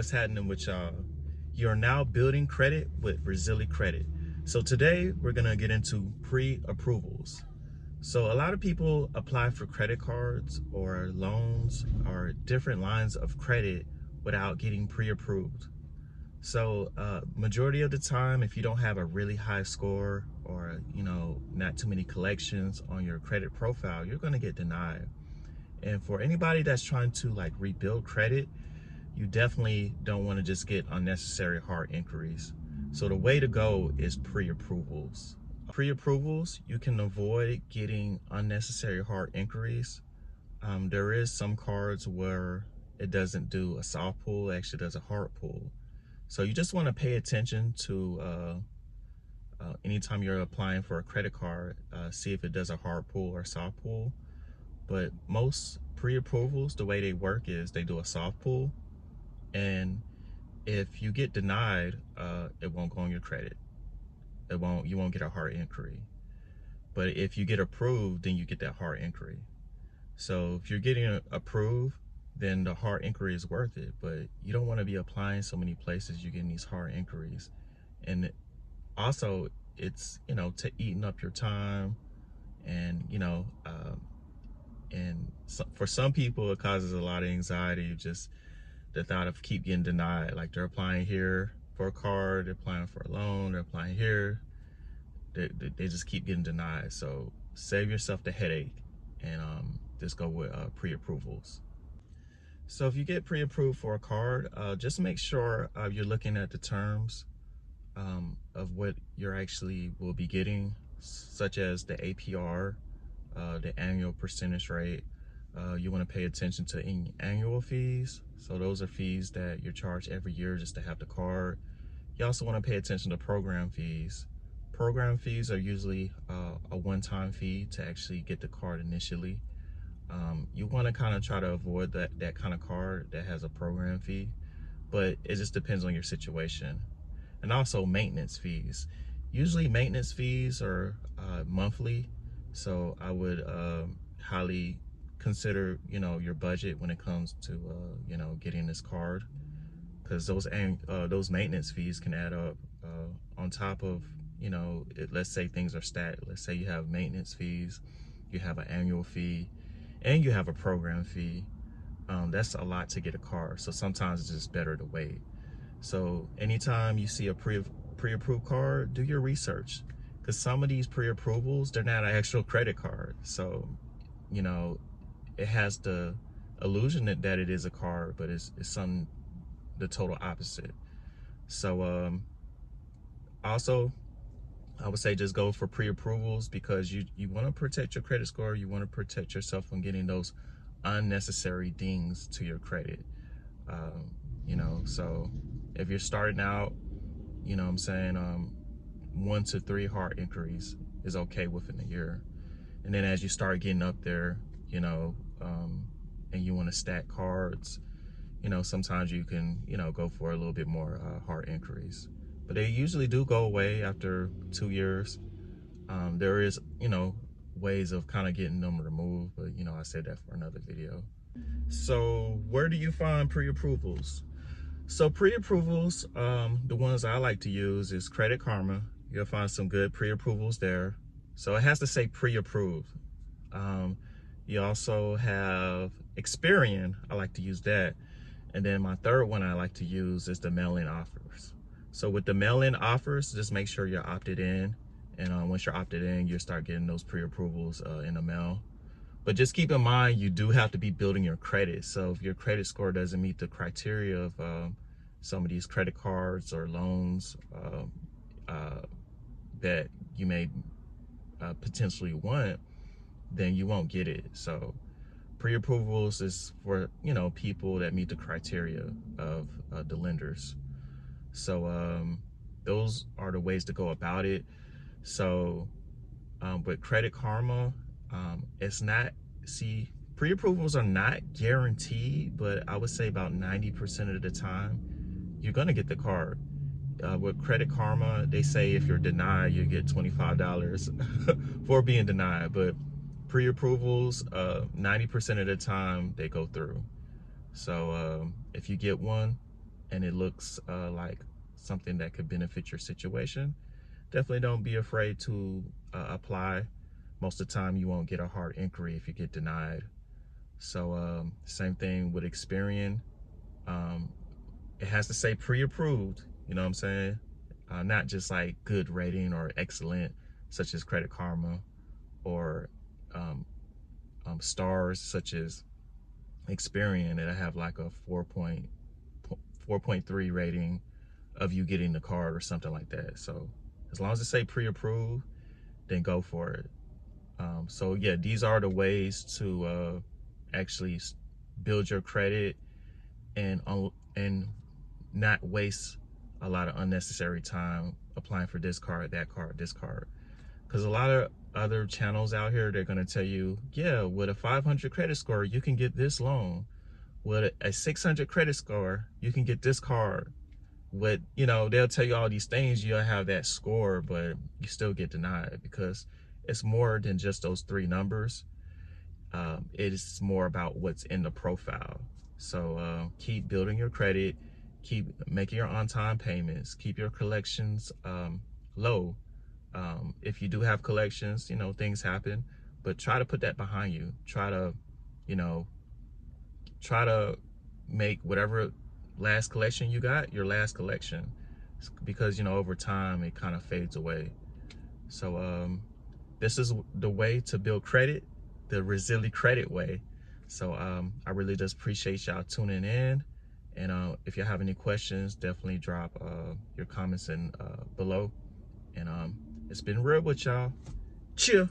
what's happening with y'all? You're now building credit with Rezily Credit. So today we're gonna get into pre-approvals. So a lot of people apply for credit cards or loans or different lines of credit without getting pre-approved. So majority of the time, if you don't have a really high score or not too many collections on your credit profile, you're gonna get denied. And for anybody that's trying to like rebuild credit, you definitely don't want to just get unnecessary hard inquiries. So the way to go is pre-approvals. Pre-approvals, you can avoid getting unnecessary hard inquiries. There is some cards where it doesn't do a soft pull, it actually does a hard pull. So you just want to pay attention to anytime you're applying for a credit card, see if it does a hard pull or soft pull. But most pre-approvals, the way they work is they do a soft pull, and if you get denied, it won't go on your credit. You won't get a hard inquiry. But if you get approved, then you get that hard inquiry. So if you're getting approved, then the hard inquiry is worth it. But you don't want to be applying so many places you're getting these hard inquiries. And also, it's to eating up your time, and for some people it causes a lot of anxiety, just the thought of keep getting denied. Like they're applying here for a card, they're applying for a loan, they're applying here, they just keep getting denied. So save yourself the headache and just go with pre-approvals. So if you get pre-approved for a card, just make sure you're looking at the terms of what you're actually will be getting, such as the APR, the annual percentage rate. You want to pay attention to any annual fees. So those are fees that you're charged every year just to have the card. You also want to pay attention to program fees. Program fees are usually a one-time fee to actually get the card initially. You want to kind of try to avoid that kind of card that has a program fee, but it just depends on your situation. And also maintenance fees. Usually maintenance fees are monthly, so I would highly consider your budget when it comes to getting this card, because those maintenance fees can add up on top of let's say things are stacked. Let's say you have maintenance fees, you have an annual fee, and you have a program fee. That's a lot to get a card, so sometimes it's just better to wait. So anytime you see a pre-approved card, do your research, because some of these pre-approvals, they're not an actual credit card. So it has the illusion that it is a card, but it's the total opposite. So also, I would say just go for pre-approvals, because you want to protect your credit score. You want to protect yourself from getting those unnecessary dings to your credit. So if you're starting out, I'm saying 1 to 3 hard inquiries is okay within a year. And then as you start getting up there, and you want to stack cards, sometimes you can, go for a little bit more hard inquiries. But they usually do go away after 2 years. There is, ways of kind of getting them removed, but I said that for another video. So where do you find pre-approvals? So pre-approvals, the ones I like to use is Credit Karma. You'll find some good pre-approvals there. So it has to say pre-approved. You also have Experian. I like to use that. And then my third one I like to use is the mail-in offers. So with the mail-in offers, just make sure you're opted in. And once you're opted in, you'll start getting those pre-approvals in the mail. But just keep in mind, you do have to be building your credit. So if your credit score doesn't meet the criteria of some of these credit cards or loans that you may potentially want, then you won't get it. So pre-approvals is for people that meet the criteria of the lenders. So those are the ways to go about it. So with Credit Karma, it's not, pre-approvals are not guaranteed, but I would say about 90% of the time you're gonna get the card. With Credit Karma, they say if you're denied, you get $25 for being denied, but pre-approvals, 90% of the time they go through. So if you get one and it looks like something that could benefit your situation, definitely don't be afraid to apply. Most of the time you won't get a hard inquiry if you get denied. So same thing with Experian. Um, it has to say pre-approved, you know what I'm saying? Not just like good rating or excellent, such as Credit Karma, or um, stars such as Experian, that I have like a 4.3 rating of you getting the card or something like that. So as long as it say pre-approved, then go for it. So yeah, these are the ways to actually build your credit and not waste a lot of unnecessary time applying for this card, that card, this card. Because a lot of other channels out here, they're going to tell you, yeah, with a 500 credit score, you can get this loan. With a 600 credit score, you can get this card. With, you know, they'll tell you all these things, you'll have that score, but you still get denied because it's more than just those three numbers. It is more about what's in the profile. So keep building your credit, keep making your on-time payments, keep your collections low. If you do have collections, you know, things happen, but try to put that behind you. Try to, you know, try to make whatever last collection you got your last collection, because, you know, over time it kind of fades away. So this is the way to build credit, the Rezily Credit way. So I really just appreciate y'all tuning in, and if you have any questions, definitely drop your comments in below. And it's been real with y'all. Cheer.